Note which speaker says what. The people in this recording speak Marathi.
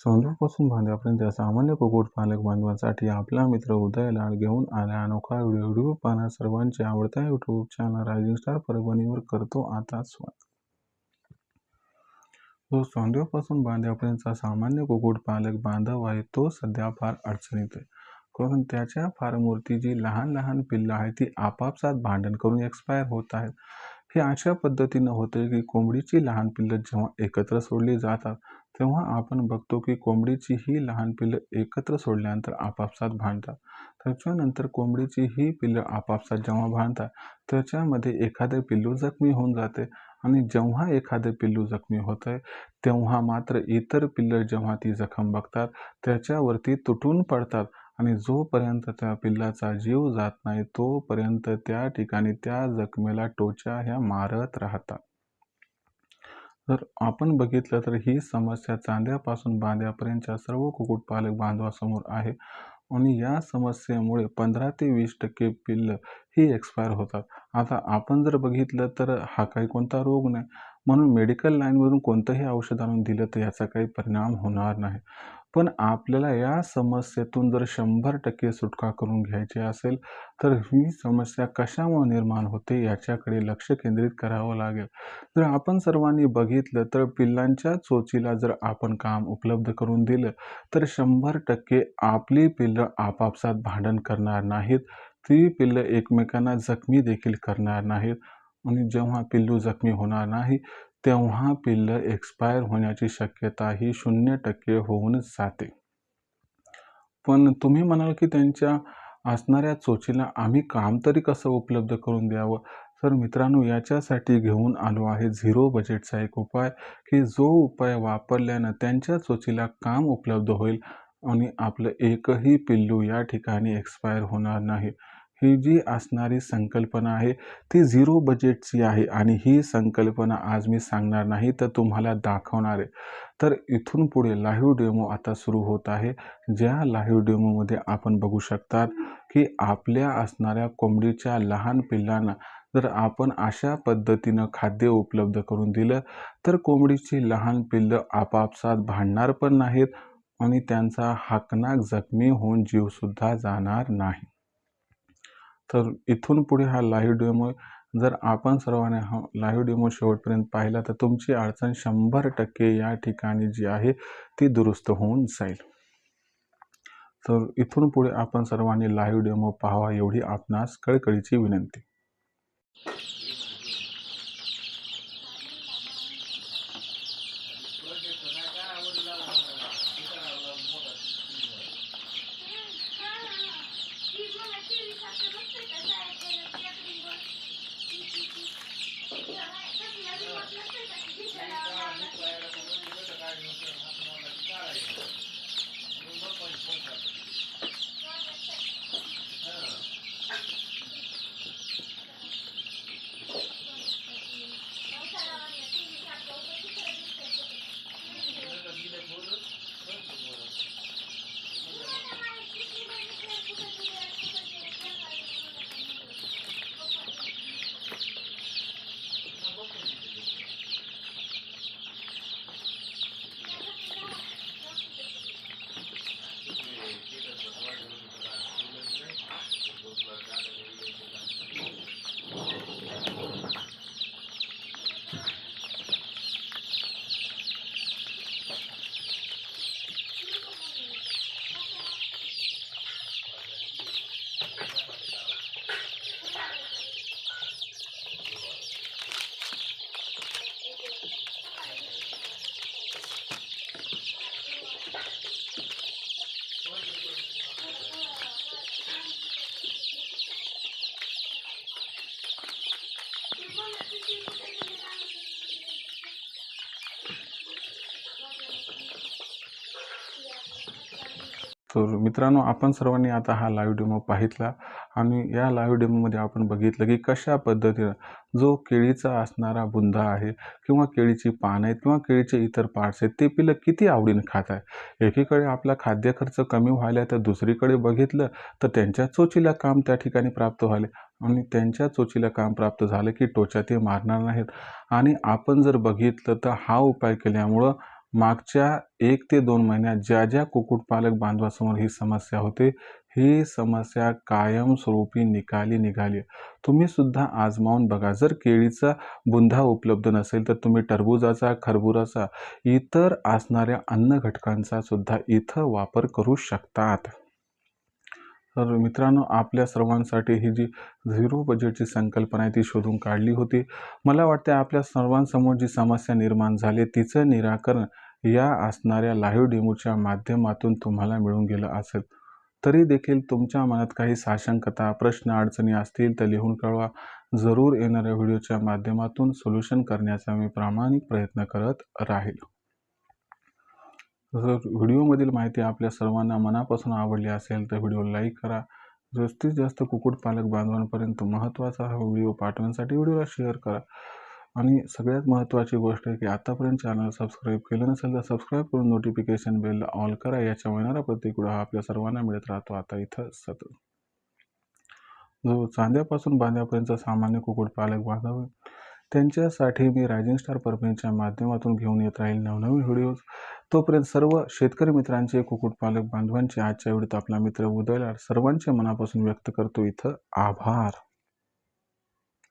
Speaker 1: सौंदर्यापासून भांड्यापर्यंत सामान्य कुक्कुटपालक बांधवांसाठी आपला मित्र उदय लाड घेऊन आला अनोखा व्हिडिओ पाहणं सर्वांच्या आवडत्या यूट्यूब चॅनल रायझिंग स्टार परभणीवर करतो आता स्वागत. जो सौंदर्यापासून बांध्यापर्यंतचा सामान्य कुक्कुटपालक बांधव आहे तो सध्या फार अडचणीत आहे. कारण त्याच्या फार्मवरती जी लहान लहान पिल्लं आहेत ती आपापसात भांडण करून एक्सपायर होत आहेत. हे अशा पद्धतीनं होते की कोंबडीची लहान पिल्लं जेव्हा एकत्र सोडली जातात तेव्हा आपण बघतो की कोंबडीची ही लहान पिल्लं एकत्र सोडल्यानंतर आपापसात भांडतात. त्याच्यानंतर कोंबडीची ही पिल्लं आपापसात जेव्हा भांडतात त्याच्यामध्ये एखादे पिल्लू जखमी होऊन जाते आणि जेव्हा एखादे पिल्लू जखमी होतंय तेव्हा मात्र इतर पिल्लं जेव्हा ती जखम बघतात त्याच्यावरती तुटून पडतात आणि जोपर्यंत त्या पिल्लाचा जीव जात नाही तोपर्यंत त्या ठिकाणी त्या जखमेला टोचा ह्या मारत राहतात. जर आपण बघितलं तर ही समस्या चांद्यापासून बांध्यापर्यंतच्या सर्व कुक्कुटपालक बांधवासमोर आहे आणि या समस्येमुळे 15 ते 20% पिल्लं ही एक्सपायर होतात. आता आपण जर बघितलं तर हा काही कोणता रोग नाही, म्हणून मेडिकल लाईनमधून कोणतंही औषध आणून दिलं तर याचा काही परिणाम होणार नाही. पण आपल्याला या समस्येतून जर 100% सुटका करून घ्यायची असेल तर ही समस्या कशामुळे निर्माण होते याच्याकडे लक्ष केंद्रित करावं लागेल. जर आपण सर्वांनी बघितलं तर पिल्लांच्या चोचीला जर आपण काम उपलब्ध करून दिलं तर 100% आपली पिल्लं आपापसात भांडण करणार नाहीत. ती पिल्लं एकमेकांना जखमी देखील करणार नाहीत आणि जेव्हा पिल्लू जखमी होणार नाही तेव्हा पिल्लं एक्सपायर होण्याची शक्यता ही 0% होऊन जाते. पण तुम्ही म्हणाल की त्यांच्या असणाऱ्या चोचीला आम्ही काम तरी कसं उपलब्ध करून द्यावं? तर मित्रांनो याच्यासाठी घेऊन आलो आहे झिरो बजेटचा एक उपाय की जो उपाय वापरल्यानं त्यांच्या चोचीला काम उपलब्ध होईल आणि आपलं एकही पिल्लू या ठिकाणी एक्सपायर होणार नाही. ही जी असणारी संकल्पना आहे ती झिरो बजेटची आहे आणि ही संकल्पना आज मी सांगणार नाही तर तुम्हाला दाखवणार आहे. तर इथून पुढे लाईव्ह डेमो आता सुरू होत आहे. ज्या लाईव्ह डेमोमध्ये आपण बघू शकतात की आपल्या असणाऱ्या कोंबडीच्या लहान पिल्लांना जर आपण अशा पद्धतीनं खाद्य उपलब्ध करून दिलं तर कोंबडीची लहान पिल्लं आपापसात भांडणार पण नाहीत आणि त्यांचा हाकनाक जखमी होऊन जीवसुद्धा जाणार नाही. तर इथून पुढे हा लाईव्ह डेमो जर आपण सर्वांनी हा लाईव्ह डेमो शेवटपर्यंत पाहिला तर तुमची अडचण 100% या ठिकाणी जी आहे ती दुरुस्त होऊन जाईल. तर इथून पुढे आपण सर्वांनी लाईव्ह डेमो पाहावा एवढी आपणास कळकळीची विनंती. तर मित्रांनो आपण सर्वांनी आता हा लाईव्ह डेमो पाहितला आणि या लाईव्ह डेमोमध्ये आपण बघितलं की कशा पद्धतीनं जो केळीचा असणारा बुंदा आहे किंवा केळीची पानं आहेत किंवा केळीचे इतर पार्ट्स आहेत ते पिल्लं किती आवडीनं खात आहे. एकीकडे आपला खाद्य खर्च कमी व्हायला तर दुसरीकडे बघितलं तर त्यांच्या चोचीला काम त्या ठिकाणी प्राप्त व्हायले आणि त्यांच्या चोचीला काम प्राप्त झालं की टोचा ते मारणार नाहीत. आणि आपण जर बघितलं तर हा उपाय केल्यामुळं मागच्या 1 ते 2 महिन्यात ज्या कुक्कुटपालक बांधवासमोर ही समस्या होते, ही समस्या कायमस्वरूपी निघाली. तुम्ही सुद्धा आजमावून बघा. जर केळीचा बुंधा उपलब्ध नसेल, तर तुम्ही टरबूजाचा, खरबुजाचा, इतर असणाऱ्या अन्न घटकांचा सुद्धा इथं वापर करू शकतात. तर मित्रांनो, आपल्या सर्वांसाठी ही जी झिरो बजेटची संकल्पना आहे ती शोधून काढली होती. मला वाटते आपल्या सर्वांसमोर जी समस्या निर्माण झाली तिचं निराकरण या असणाऱ्या लाईव्ह डेमोच्या माध्यमातून तुम्हाला मिळून गेलं असेल. तरी देखील तुमच्या मनात काही साशंकता, प्रश्न, अडचणी असतील तर लिहून कळवा. जरूर येणाऱ्या व्हिडिओच्या माध्यमातून सोल्युशन करण्याचा मी प्रामाणिक प्रयत्न करत राहील. जर व्हिडिओमधील माहिती आपल्या सर्वांना मनापासून आवडली असेल तर व्हिडिओ लाईक करा. जास्तीत जास्त कुक्कुटपालक बांधवांपर्यंत महत्त्वाचा हा व्हिडिओ पाठवण्यासाठी व्हिडिओला शेअर करा. आणि सगळ्यात महत्त्वाची गोष्ट आहे की आतापर्यंत चॅनल सबस्क्राईब केलं नसेल तर सबस्क्राईब करून नोटिफिकेशन बेलला ऑल करा. याच्या येणारा प्रत्येक व्हिडिओ हा आपल्या सर्वांना मिळत राहतो आता इथं सतत. जो चांद्यापासून बांध्यापर्यंत सामान्य कुक्कुटपालक बांधव त्यांच्यासाठी मी रायझिंग स्टार परभणीच्या माध्यमातून घेऊन येत राहील नवनवीन व्हिडिओज. तोपर्यंत सर्व शेतकरी मित्रांचे, कुक्कुटपालक बांधवांचे आजच्या व्हिडिओत आपला मित्र उदयलाल सर्वांचे मनापासून व्यक्त करतो इथं आभार.